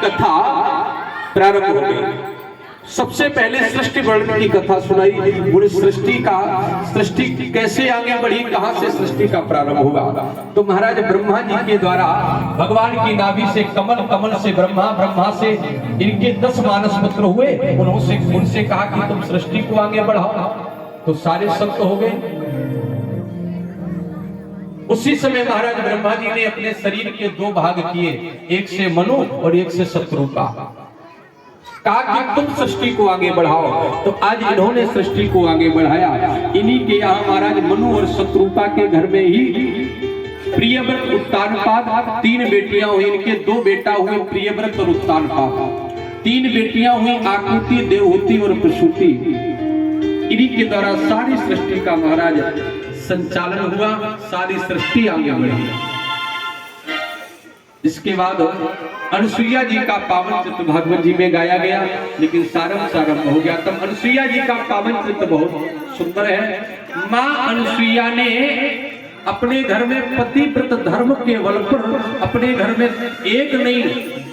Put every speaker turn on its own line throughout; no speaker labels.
कथा प्रारंभ हो गई। सबसे पहले सृष्टि वर्णन की कथा सुनाई। पूरी सृष्टि कैसे आगे बढ़ी, कहां से सृष्टि का प्रारंभ हुआ। तो महाराज ब्रह्मा जी के द्वारा भगवान की नाभि से कमल, कमल से ब्रह्मा, ब्रह्मा से इनके 10 मानस पुत्र हुए। उनसे कहा कि तुम सृष्टि को आगे बढ़ाओ, तो सारे सत्य हो गए। उसी समय महाराज ब्रह्मा जी ने अपने शरीर के 2 भाग किए, एक से मनु और एक से शत्रुपा। कहा कि तुम सृष्टि को आगे बढ़ाओ। तो आज इन्होंने सृष्टि को आगे बढ़ाया। इन्हीं के यहाँ महाराज मनु और शत्रुपा के घर में ही प्रियव्रत, उत्तानपाद 3 बेटियां हुई। इनके 2 बेटा हुए, प्रियव्रत और उत्तानपाद। 3 बेटियां हुई, आकृति, देवहूति और प्रसूति। इन्हीं के द्वारा सारी सृष्टि का महाराज संचालन हुआ, सारी सृष्टि आगे बढ़ी। इसके बाद अनुसुईया जी का पावन चित्र भागवत जी में गाया गया, लेकिन सारम हो गया। तब अनुसुईया जी का पावन चित्र बहुत सुंदर है। मां अनुसुईया ने अपने घर में पतिव्रत धर्म के बल पर अपने घर में 1 नहीं,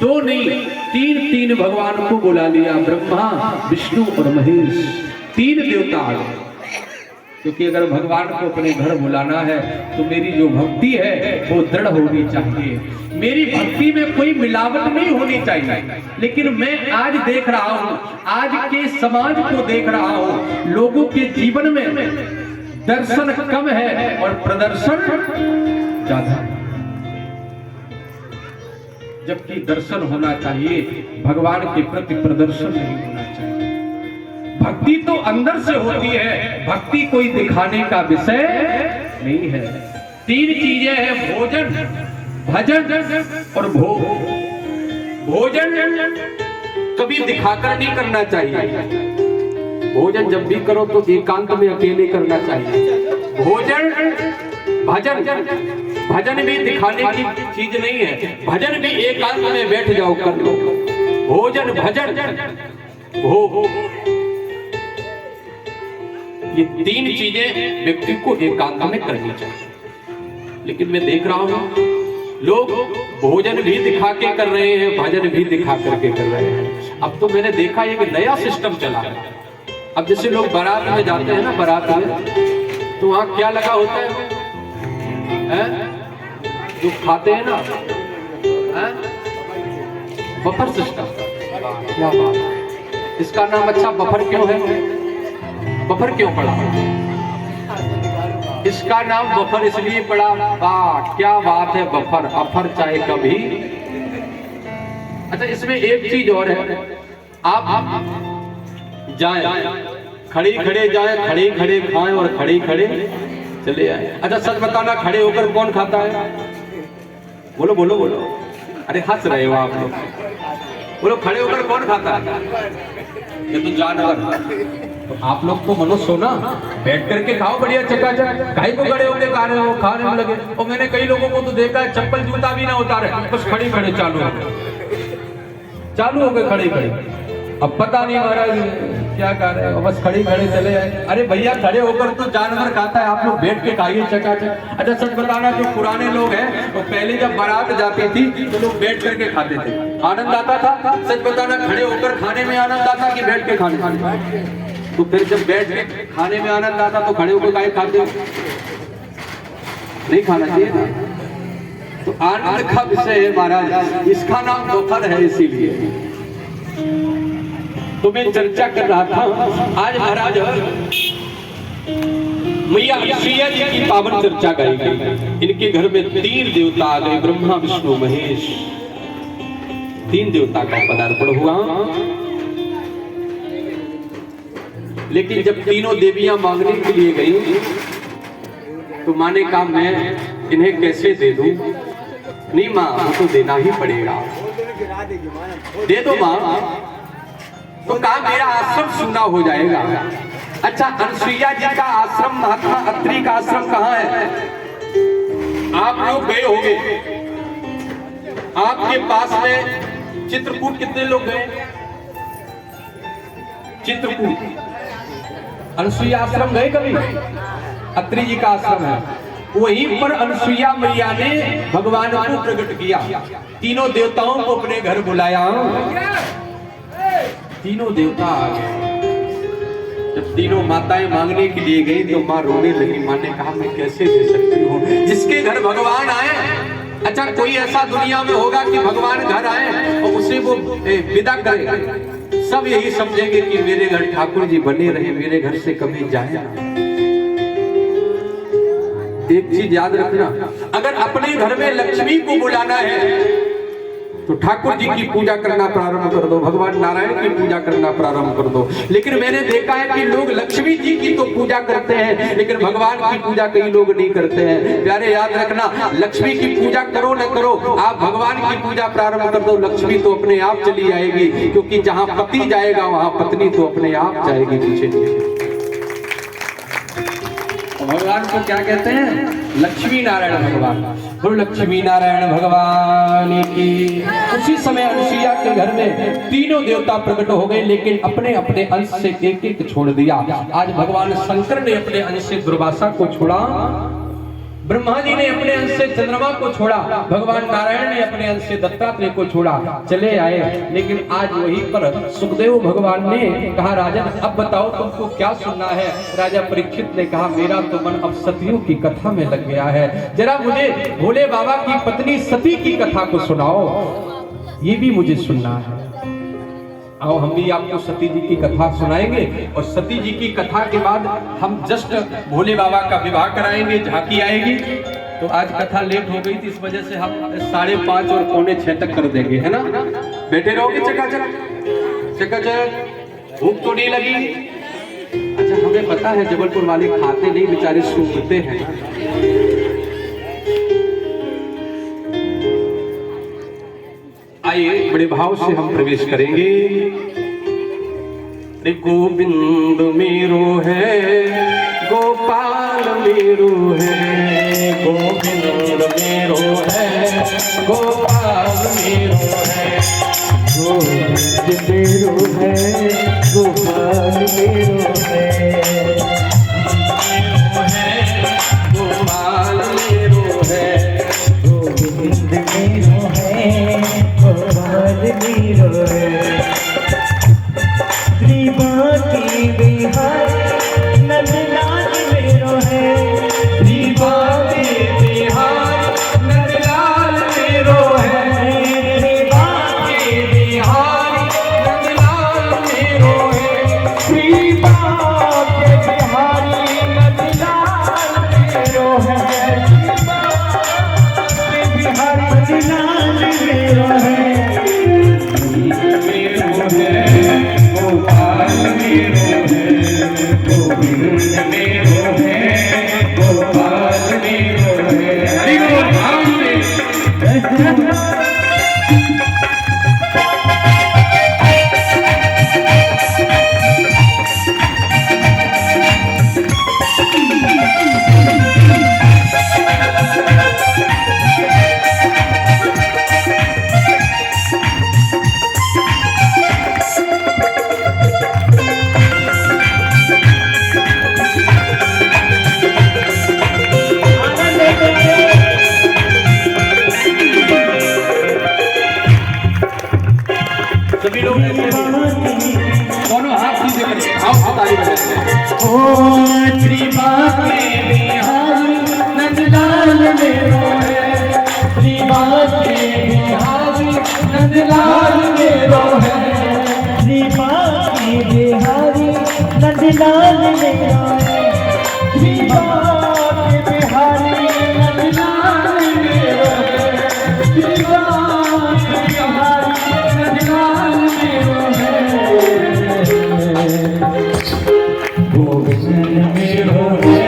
2 नहीं, 3 भगवान को बुला लिया। ब्रह्मा, विष्णु और महेश, 3 देवता आ गए। क्योंकि अगर भगवान को अपने घर बुलाना है तो मेरी जो भक्ति है वो दृढ़ होनी चाहिए। मेरी भक्ति में कोई मिलावट नहीं होनी चाहिए। लेकिन मैं आज देख रहा हूं, आज के समाज को देख रहा हूं, लोगों के जीवन में दर्शन कम है और प्रदर्शन ज्यादा, जबकि दर्शन होना चाहिए, भगवान के प्रति प्रदर्शन नहीं होना चाहिए। भक्ति तो अंदर से होती है, भक्ति कोई दिखाने का विषय नहीं है। 3 चीजें हैं, भोजन, भजन और भोग। भोजन कभी दिखाकर नहीं करना चाहिए। भोजन जब भी करो तो एकांत में अकेले करना चाहिए। भजन भी दिखाने की चीज नहीं है। भजन भी एकांत में बैठ जाओ कर लो। भोजन, भजन, भोग, ये 3 चीजें व्यक्ति को एकांत में करनी चाहिए। लेकिन मैं देख रहा हूं लोग भोजन भी दिखा के कर रहे हैं, भजन भी दिखा करके कर रहे हैं। अब तो मैंने देखा एक नया सिस्टम चला है। अब जैसे लोग बारात में जाते हैं ना, बारात में तो वहां क्या लगा होता है? जो खाते हैं ना, बफर सिस्टम। क्या बात है, इसका नाम अच्छा बफर क्यों है? बफर क्यों पड़ा? इसका नाम बफर इसलिए पड़ा, वाह क्या बात है, बफर, अफर चाहे कभी। अच्छा, इसमें एक चीज और है, आप जाएं, खड़े खड़े जाएं, खड़े खड़े खाएं और खड़े खड़े चले आए। अच्छा सच बताना, खड़े होकर कौन खाता है? बोलो बोलो बोलो। अरे हंस रहे हो आप लोग। बोलो, खड़े होकर कौन खाता है? ये तो जानवर। तो आप लोग तो मनुष्य हो ना, बैठ करके खाओ बढ़िया चकाचक। काहे को खड़े होके खा रहे हो, खाने में लगे। और मैंने कई लोगों को तो देखा है चप्पल जूता भी ना उतारे, बस खड़े खड़े चालू हो गए खड़े खड़े। अब पता नहीं महाराज क्या कर रहे हो, बस खड़े खड़े चले आए। अरे भैया, खड़े होकर तो जानवर खाता है, आप लोग बैठ के खाइए चकाचक। अच्छा सच बताना, जो पुराने लोग हैं वो पहले जब बारात जाती थी तो लोग बैठ करके खाते थे, आनंद आता था। सच बताना, खड़े होकर खाने में आनंद आता कि बैठ के खाने? तो फिर जब बैठ के खाने में आनंद आता तो खड़े होकर काहे खाते हो? नहीं खाना चाहिए ना। तो आनंद का विषय है महाराज, इसका नाम बफर है। इसीलिए तो मैं चर्चा कर रहा था आज महाराज मैया अनुसुईया जी की पावन चर्चा गाई गई। इनके घर में 3 देवता आ गए, ब्रह्मा, विष्णु, महेश। 3 देवता का पदार्पण हुआ। लेकिन जब तीनों देवियां मांगने के लिए गई तो माँ ने कहा मैं इन्हें कैसे दे दूं? नहीं माँ, वो तो देना ही पड़ेगा। दे दो माँ। तो कहा मेरा आश्रम सूना हो जाएगा। अच्छा, अनुसुईया जी का आश्रम, महात्मा अत्रि का आश्रम कहाँ है? आप लोग गए होंगे, आपके पास में चित्रकूट कितने लोग गए? चित्रकूट अनुसुईया आश्रम गए कभी? अत्रि जी का आश्रम है। वहीं पर अनुसुईया मैया ने भगवान को प्रकट किया। तीनों देवताओं को अपने घर बुलाया। तीनों देवता आ गए। जब तीनों माताएं मांगने के लिए गई तो माँ रोने लगी। माँ ने कहा मैं कैसे दे सकती हूँ, जिसके घर भगवान आए। अच्छा, कोई ऐसा दुनिया में होगा कि भगवान घर आए और उसे वो विदा करे? सब यही समझेंगे कि मेरे घर ठाकुर जी बने रहे, मेरे घर से कभी जाए ना। एक चीज याद रखना, अगर अपने घर में लक्ष्मी को बुलाना है तो ठाकुर जी की पूजा करना प्रारंभ कर दो, भगवान नारायण की पूजा करना प्रारंभ कर दो। लेकिन मैंने देखा है कि लोग लक्ष्मी जी की तो पूजा करते हैं लेकिन भगवान की पूजा कई लोग नहीं करते हैं। प्यारे याद रखना, लक्ष्मी की पूजा करो न करो, आप भगवान की पूजा प्रारंभ कर दो, लक्ष्मी तो अपने आप चली आएगी। क्योंकि जहां पति जाएगा वहां पत्नी तो अपने आप जाएगी पीछे। भगवान को क्या कहते हैं? लक्ष्मी नारायण भगवान। बोल लक्ष्मी नारायण भगवान की। उसी समय अनुसुईया के घर में तीनों देवता प्रकट हो गए, लेकिन अपने अपने अंश से एक एक छोड़ दिया। आज भगवान शंकर ने अपने अंश से दुर्वासा को छोड़ा, ब्रह्मा जी ने अपने अंश से चंद्रमा को छोड़ा, भगवान नारायण ने अपने अंश से दत्तात्रेय को छोड़ा, चले आए। लेकिन आज वहीं पर सुखदेव भगवान ने कहा, राजन अब बताओ तुमको क्या सुनना है? राजा परीक्षित ने कहा, मेरा तो मन अब सतियों की कथा में लग गया है, जरा मुझे भोले बाबा की पत्नी सती की कथा को सुनाओ, ये भी मुझे सुनना है। आओ हम भी आपको सती जी की कथा सुनाएंगे और सती जी की कथा के बाद हम जस्ट भोले बाबा का विवाह कराएंगे, झांकी आएगी। तो आज कथा लेट हो गई थी, इस वजह से हम 5:30 और 5:45 तक कर देंगे, है ना? बैठे रहोगे चकाचक चकाचक, भूख तो नहीं लगी? अच्छा, हमें पता है जबलपुर वाले खाते नहीं, बेचारे सूखते हैं। आइए बड़े भाव से हम प्रवेश करेंगे। गोविंद मेरो है, गोपाल मेरो है, गोविंद मेरो है, गोपाल मेरो है, गोविंद मेरो है, गोपाल मेरो है, गोपाल मेरो है, गोविंद मेरो है, गोपाल मेरो है। त्रिभुवन बिहारी नंदलाल मेरो है, त्रिभुवन बिहारी नंदलाल मेरो है, त्रिभुवन बिहारी नंदलाल मेरो है, त्रिभुवन बिहारी नंदलाल मेरो है, त्रिभुवन बिहारी नंदलाल मेरो है। गोपाल मेरो है, गोविंद मेरो है, गोपाल मेरो है। हरि बोल भाव से। सभी लोग दोनों हाथ सीधे करें, आओ ताली बजाएं। ओ त्रिभुवन बिहारी नंदलाल मेरो है, त्रिभुवन बिहारी नंदलाल मेरो है, त्रिभुवन बिहारी नंदलाल मेरो है, त्रिभुवन बिहारी नंदलाल मेरो है, त्रिभुवन बिहारी नंदलाल मेरो है, गोविंद मेरो है,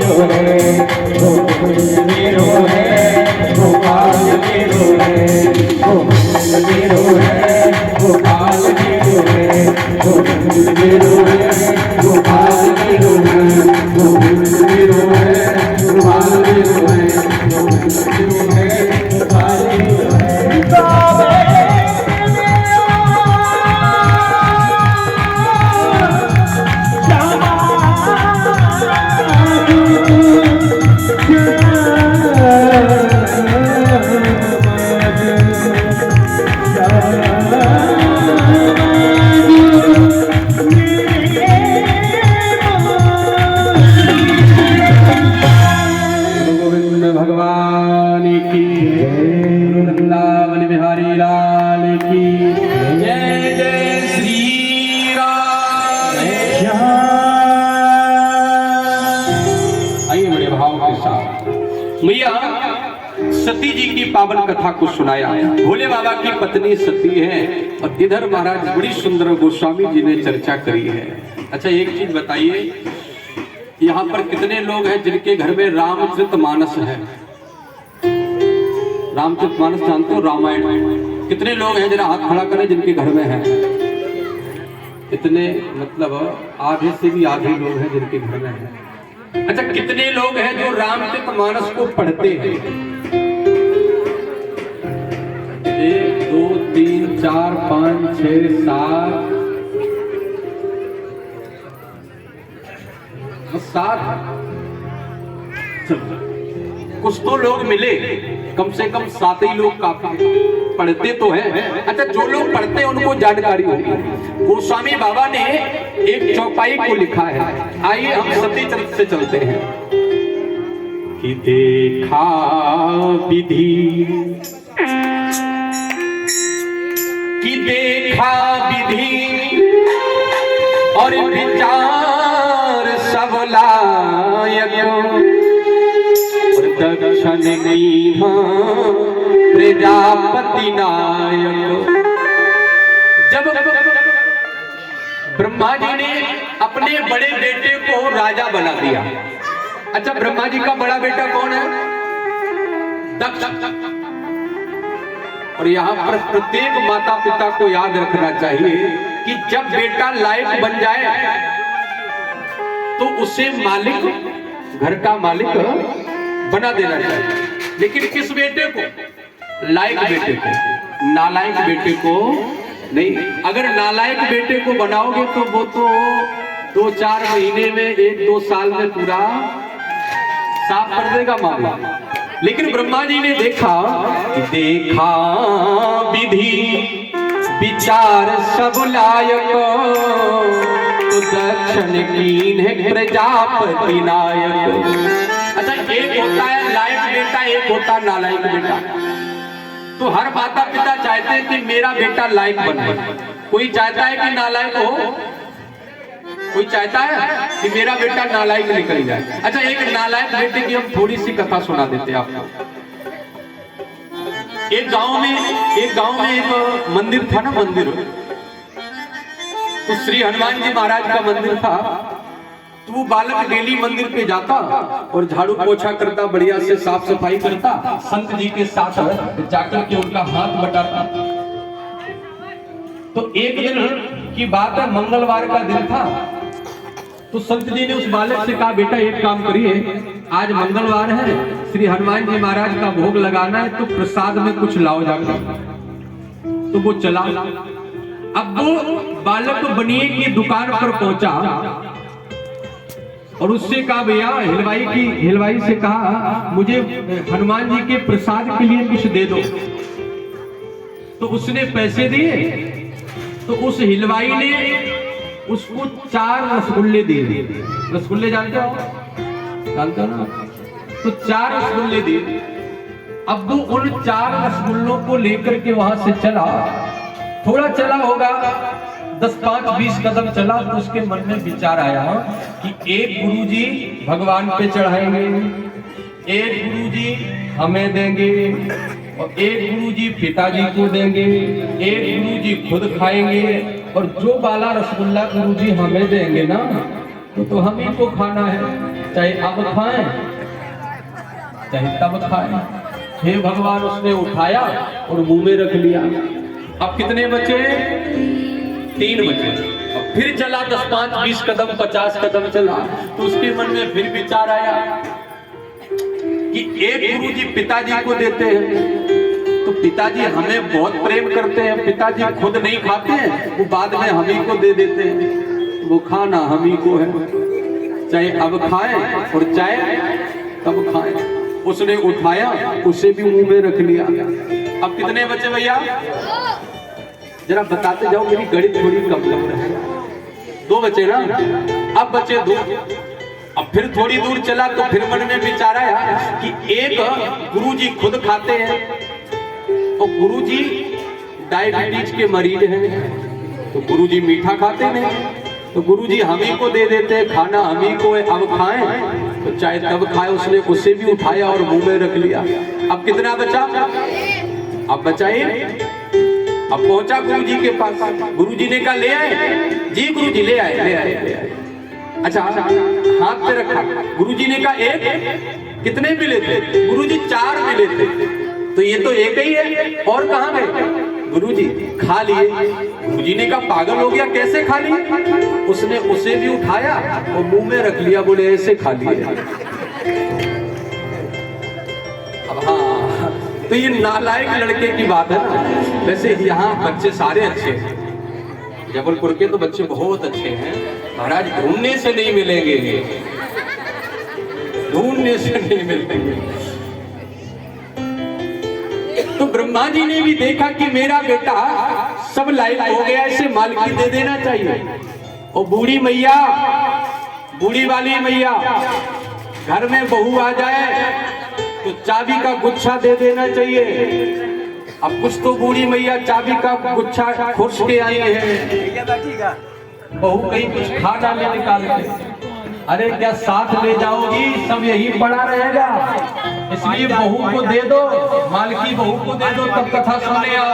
मेरो है, गोविंद मेरो है, गोपाल मेरो है, गोविंद मेरो है, गोपाल मेरो है, गोविंद मेरो है, गोपाल मेरो है, गोविंद मेरो है, गोपाल मेरो है, गोविंद मेरो है, गोपाल मेरो है। मैया सती जी की पावन कथा को सुनाया। भोले बाबा की पत्नी सती है और इधर महाराज बड़ी सुंदर गोस्वामी जी ने चर्चा करी है। अच्छा एक चीज बताइए, यहाँ पर कितने लोग हैं जिनके घर में रामचरितमानस है? रामचरितमानस जानते हो, रामायण? कितने लोग हैं जरा हाथ खड़ा करें जिनके घर में है? इतने मतलब आधे से भी आधे लोग हैं जिनके घर में है। अच्छा कितने लोग हैं जो रामचरितमानस को पढ़ते हैं? 1 2 3 4 5 6 7 कुछ तो लोग मिले, कम से कम 7 ही लोग काफी पढ़ते तो हैं। अच्छा जो लोग पढ़ते हैं उनको जानकारी होगी। गोस्वामी बाबा ने एक चौपाई को लिखा है, आइए हम सती चरित्र से चलते हैं। कि देखा विधि, कि देखा विधि और विचार सब लायक, दक्षिण प्रजापति नायक। जब ब्रह्मा जी ने अपने बड़े बेटे को राजा बना दिया। अच्छा ब्रह्मा जी का बड़ा बेटा कौन है? दक्ष। और यहाँ पर प्रत्येक माता पिता को याद रखना चाहिए कि जब बेटा लायक बन जाए तो उसे मालिक, घर का मालिक बना देना चाहिए। लेकिन किस बेटे को? लायक बेटे को, नालायक बेटे को नहीं। अगर नालायक बेटे को बनाओगे तो वो तो 2-4 महीने में, 1-2 साल में पूरा साफ कर देगा मामला। लेकिन ब्रह्मा जी ने देखा कि देखा विधि विचार सब लायक, तो दक्षिण कीन है प्रजापति नायक। अच्छा एक होता है लायक बेटा, एक होता है नालायक बेटा। तो हर माता पिता चाहते हैं कि मेरा बेटा लायक बने। कोई चाहता है कि नालायक हो, कोई चाहता है कि मेरा बेटा नालायक निकल जाए। अच्छा एक नालायक बेटे की हम थोड़ी सी कथा सुना देते हैं आपको। एक गांव में एक मंदिर था ना, मंदिर। तो श्री हनुमान जी महाराज का मंदिर था। तो वो बालक डेली मंदिर पे जाता और झाड़ू पोछा करता, बढ़िया से साफ सफाई करता, संत जी के साथ जाकर के उनका हाथ बटाता। तो एक दिन की बात है, मंगलवार का दिन था। तो संत जी ने उस बालक से कहा, बेटा एक काम करिए, आज मंगलवार है, श्री हनुमान जी महाराज का भोग लगाना है, तो प्रसाद में कुछ लाओ जाकर। तो वो चला। अब वो बालक बनिए की दुकान पर पहुंचा और उससे कहा, भैया हलवाई से कहा मुझे हनुमान जी के प्रसाद के लिए कुछ दे दो। तो उसने पैसे दिए। तो उस हलवाई ने उसको 4 रसगुल्ले दिए। रसगुल्ले जानते हो ना? तो 4 रसगुल्ले दिए। अब वो उन 4 रसगुल्लों को लेकर के वहां से चला। थोड़ा चला होगा, 10, 5, 20 कदम चला तो उसके मन में विचार आया कि एक गुरुजी भगवान पे चढ़ाएंगे, एक गुरुजी हमें देंगे और एक गुरुजी पिताजी को देंगे, एक गुरुजी खुद खाएंगे और जो वाला रसगुल्ला गुरुजी हमें देंगे ना तो हम ही को खाना है। चाहे अब खाएं चाहे तब खाएं। हे भगवान, उसने उठाया और मुंह में रख लिया। अब कितने बचे? 3 बचे। अब फिर चला 10, 5, 20 कदम, 50 कदम चला, तो उसके मन में फिर विचार आया कि एक गुरुजी पिताजी को देते हैं, तो पिताजी हमें बहुत प्रेम करते हैं, पिताजी खुद नहीं खाते हैं, वो बाद में हम ही को दे देते हैं, वो खाना हम ही को है, चाहे अब खाएं और चाहे तब खाएं। उसने उठाया, उसे भी मुंह में रख लिया। अब कितने बचे भैया? जरा बताते जाओ, मेरी गणित थोड़ी कम लग रहा है। 2 बचे ना? अब बचे 2। अब फिर थोड़ी दूर चला तो फिर मन में विचार आया कि एक गुरुजी खुद खाते हैं और गुरुजी डायबिटीज के मरीज हैं, तो गुरुजी मीठा खाते नहीं, तो गुरुजी हम ही को दे देते हैं, खाना हम ही को है, अब खाएं तो चाहे तब खाए। उसने उसे भी उठाया और मुंह में रख लिया। अब कितना बचा? अब बचाइए। अब पहुंचा गुरुजी के पास, गुरुजी ने कहा ले आए? जी गुरुजी ले आए, ले आए, ले आए। अच्छा, हाथ पे रखा। गुरुजी ने कहा एक? कितने मिले थे? गुरुजी 4 मिले थे। तो ये तो एक ही है, और कहाँ गए? गुरुजी खा लिए। गुरुजी ने कहा पागल हो गया, कैसे खा लिए? उसने उसे भी उठाया और मुंह में रख लिया, बोले ऐसे खा लिए। अब हाँ, तो ये नालायक लड़के की बात है ना। वैसे यहाँ बच्चे सारे अच्छे हैं, जबलपुर के तो बच्चे बहुत अच्छे हैं महाराज, ढूंढने से नहीं मिलेंगे, ढूंढने से नहीं मिलेंगे। तो ब्रह्मा जी ने भी देखा कि मेरा बेटा सब लायक हो गया, इसे मालकी दे देना चाहिए। और बूढ़ी मैया, बूढ़ी वाली मैया, घर में बहू आ जाए तो चाबी का गुच्छा दे देना चाहिए। अब कुछ तो बूढ़ी मैया चाबी का गुच्छा खुश के आई है, बहू कहीं कुछ खा डाले निकाल के। अरे क्या साथ ले जाओगी? सब यही पड़ा रहेगा, इसलिए बहू को दे दो, मालकी बहू को दे दो, तब कथा सुनने आओ।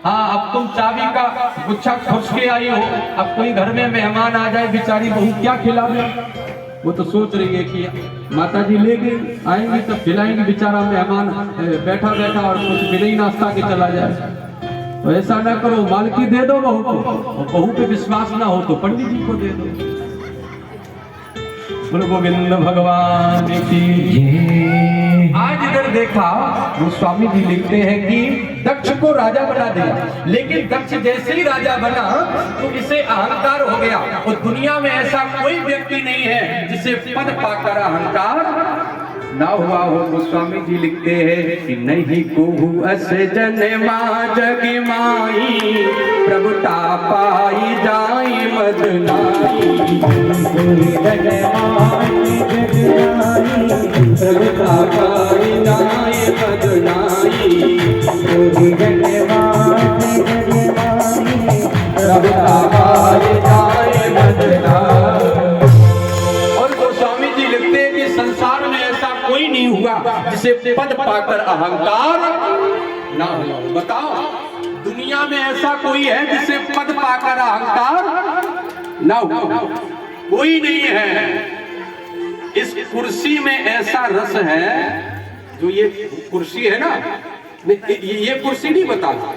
हाँ, अब तुम चाबी का गुच्छा खुश के आई हो, अब कोई घर में मेहमान आ जाए, बेचारी बहू क्या खिलावे? वो तो सोच रही है कि माता जी लेके आएंगी तब खिलाएंगी, बेचारा मेहमान बैठा बैठा और कुछ बिना ही नाश्ता के चला जाए। तो ऐसा ना करो, मालकी दे दो बहू को, और बहू पे विश्वास ना हो तो पंडित जी को दे दो। बोलो गोविंद भगवान की। आज इधर देखा, गोस्वामी जी लिखते हैं कि दक्ष को राजा बना दिया, लेकिन दक्ष जैसे ही राजा बना तो इसे अहंकार हो गया। और दुनिया में ऐसा कोई व्यक्ति नहीं है जिसे पद पाकर अहंकार ना हुआ हो। गोस्वामी जी लिखते हैं कि नहीं कोहू अस जनमा जग माई, प्रभुता पाई जाई मदनाई। प्रभुता पाई जाई मदनाई, प्रभुता पाई जाई मदनाई। और गोस्वामी जी लिखते हैं कि संसार में ऐसा कोई नहीं हुआ जिसे पद पाकर अहंकार ना हुआ। बताओ, दुनिया में ऐसा कोई है जिसे पद पाकर अहंकार ना हुआ? कोई नहीं है। इस कुर्सी में ऐसा रस है, जो ये कुर्सी है ना, ये कुर्सी नहीं बताता,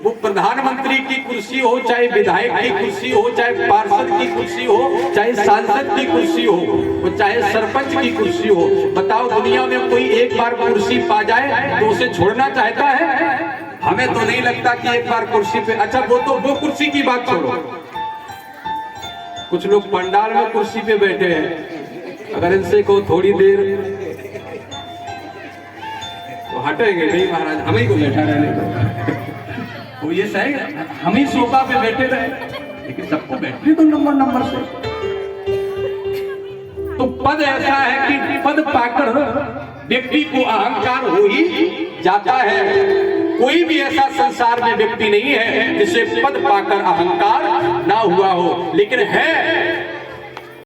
वो प्रधानमंत्री की कुर्सी हो, चाहे विधायक की कुर्सी हो, चाहे पार्षद की कुर्सी हो, चाहे सांसद की कुर्सी हो, वो चाहे सरपंच की कुर्सी हो। बताओ, दुनिया में कोई एक बार कुर्सी पा जाए तो उसे छोड़ना चाहता है? हमें तो नहीं लगता कि एक बार कुर्सी पे। अच्छा, वो कुर्सी की बात छोड़ो, कुछ लोग पंडाल में कुर्सी पे बैठे हैं, अगर इनसे को थोड़ी देर तो हटेंगे नहीं महाराज, हम ही को बैठा रहने दो। वो ये सही, हम ही सोफा पे बैठे रहे, लेकिन सबको बैठने तो नंबर से। तो पद ऐसा है कि पद पाकर व्यक्ति को अहंकार हो ही जाता है। कोई भी ऐसा संसार में व्यक्ति नहीं है जिसे पद पाकर अहंकार ना हुआ हो, लेकिन है